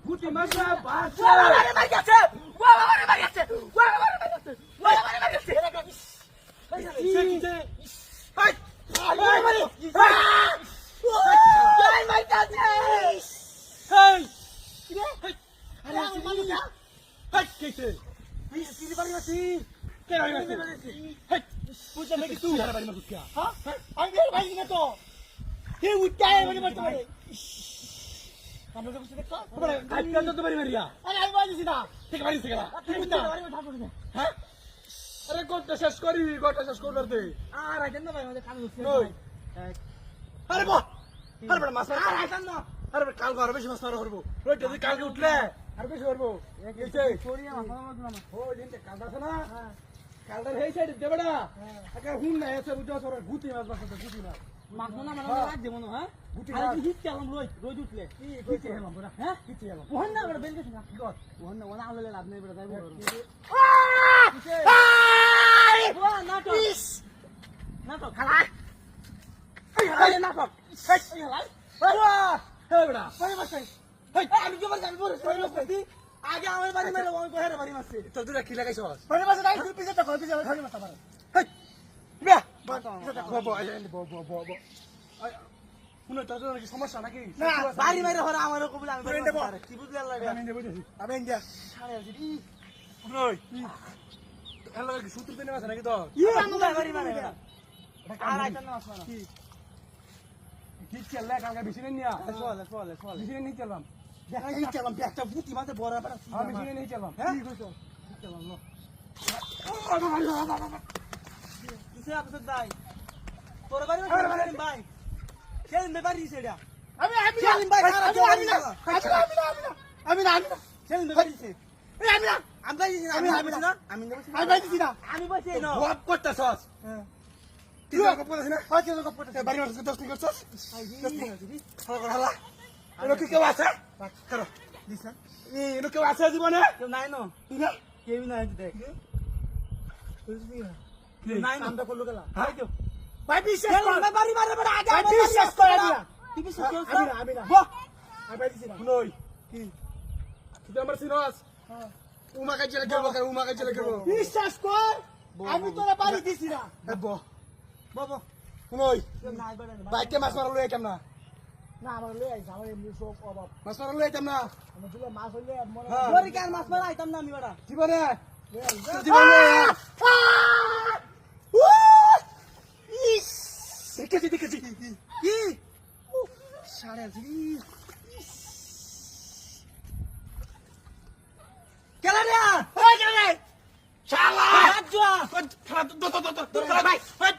গুটি মারছে বাস ওরে মার গেছে ওরে মার গেছে ওরে মার গেছে ওরে মার গেছে হাই ওরে মার গেছে ওরে মার গেছে হাই কি রে আরে আমার মানুষ না হাই কেছে কি বাড়ি আছি কে বাড়ি মারছে হাই বুঝা নাকি তুই যারা বাড়ি মারছিস কে হ্যাঁ আমি বের ভাই না তো কে উঠায় মানে মারতে পারে আমরা তো বুঝতে দেখো বড় আজকাল তো বাড়ি মারিয়া আরে আমি বাড়িছি না ঠিক বাড়ি থেকে না তুই বুঝতে বাড়ি ঠাকুর না হ্যাঁ আরে কোনটা শেষ করি গোটা শেষ করবার দে আর আইতেন না ভাই আমাদের কানে উঠছে ওই আরে বাহ আরে বড় মাছ আর আইতেন না আরে কাল ঘর বেশি মাছ মারা করবো ওই যদি কালকে উঠলে আর বেশি করবো এইছে সরি আমার মামা না ও দিনতে কালটা আছে না কালটার হেই সাইড দেবে না একা হুন না এসে বুঝা সর গুটি মাছ বাসা গুটি মাছ মাছ না মানে রাখ দেব না হ্যাঁ গুটি আরে মাছ কি হিট চালাম রোজ উঠলে কি কইতে হেলাম বড় হ্যাঁ কিতে হেলাম ওহন না বড় বেল গেছে না কি কর ওহন না ওনা আললে লাভ নেই বড় যাইবো কিতে ও নাটক নাটক খালাই এই নাটক এই খালাই বাহ হে বড়া বাড়ি মারছে হেই আমি কি বাড়ি আমি বড় বাড়ি মারছি আগে আমার বাড়ি মেরে আমি কোহেরে বাড়ি মারছি তোর দুরা কি লাগাইছস বাড়ি মারছে নাই তুই পিছে তো কই পিছে বাড়ি মারতে পারে হেই বিয়া বাটো বো আই বো শুনো তোর কি সমস্যা নাকি না বাড়ি মেরে হরা আমারও কবুল আমি তুই এনে বল। কি বুঝলি আল্লাহ আমি নেব দিছি আমি ইন্ডিয়া সাড়ে আছে ই ওই এলা কি সূত্র দেনে আছে নাকি তো আমি বাড়ি মারে আর আইতাম না মাছ কি কি চলে কালকে বেশি নেই নিয়া চলে বেশি নেই চললাম এই চালাম একটা বুটি মাঝে বড় বড় আমি বেশি নেই চললাম হ্যাঁ? কি কইছো চললাম না কিসে আপনি দাই তোর বাড়ি মারে ভাই সেদিন ব্যাপার দিছে এটা সেদিন ভাই সারা আমি না সেদিন ব্যাপার দিছে আমি না আমি বলছি না আমি বলছি না বাপ করতেছস কি তুই- গপ করছিস না হয়তো তো কপটা বাড়ি মারছিস 10 দিন করছস আইজি হালা এনো কি কেউ আছে করো দিছ না এনো কেউ আছে জীবনে কেউ নাই না তুই না কেউ নাই তো দেখ নাই না আমরা করলো গেলা হ্যাঁ? ভাই বিশ্বাস কর বাড়ি মারে বড় আগে ভাই বিশ্বাস করে দিয়া। তুই বিশ্বাস কর আমি না বাহ আমি বাইছি না শুনই কি তুই আমার সিনস উমা কাজে লাগবে উমা কাজে লাগবে বিশ্বাস কর আমি তোরা বাড়ি দিছি না এব বাবা শুনই নাই বড় বাইকে মাছ মারা লই কেমন না আমার লই আইছ আমার এমনি সব অভাব মাছ মারা লই কেমন আমার দুলা মাছ হইলে মরে হ্যাঁ। তোর কি আর মাছ মারা আইতাম না আমি বড় জীবনে জীবনে ইস দেখেছি দেখেছি কি সাড়ে আছে কেলা রে ওই গেলে শালা রাজ্য খেলা তো ভাই